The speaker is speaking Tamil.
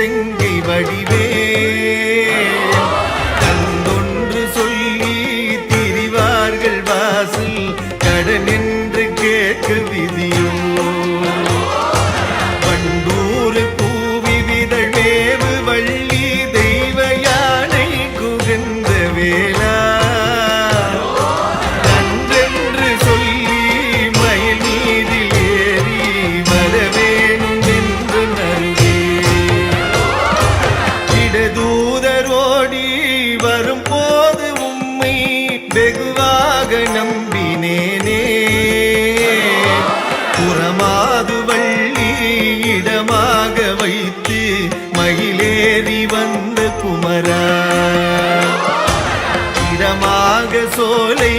செங்கை வடிவே தந்தொன்று சொல்லி திரிவார்கள் வாசல் கடன் என்று கேட்க விதியோ வண்டூர் பூவி விதழ் வேவு வள்ளி தெய்வ யானை குகந்த வேளா நன்றென்று சொல்லி மயில் மீதில் ஏறி வரவேணும் என்று நல்கே இடதூதரோடி வரும்போது உம்மை வெகுவாக நம்பினேனே புறமாது வள்ளி இடமாக வைத்து மயிலேறி வந்த குமரா இடமாக சோலை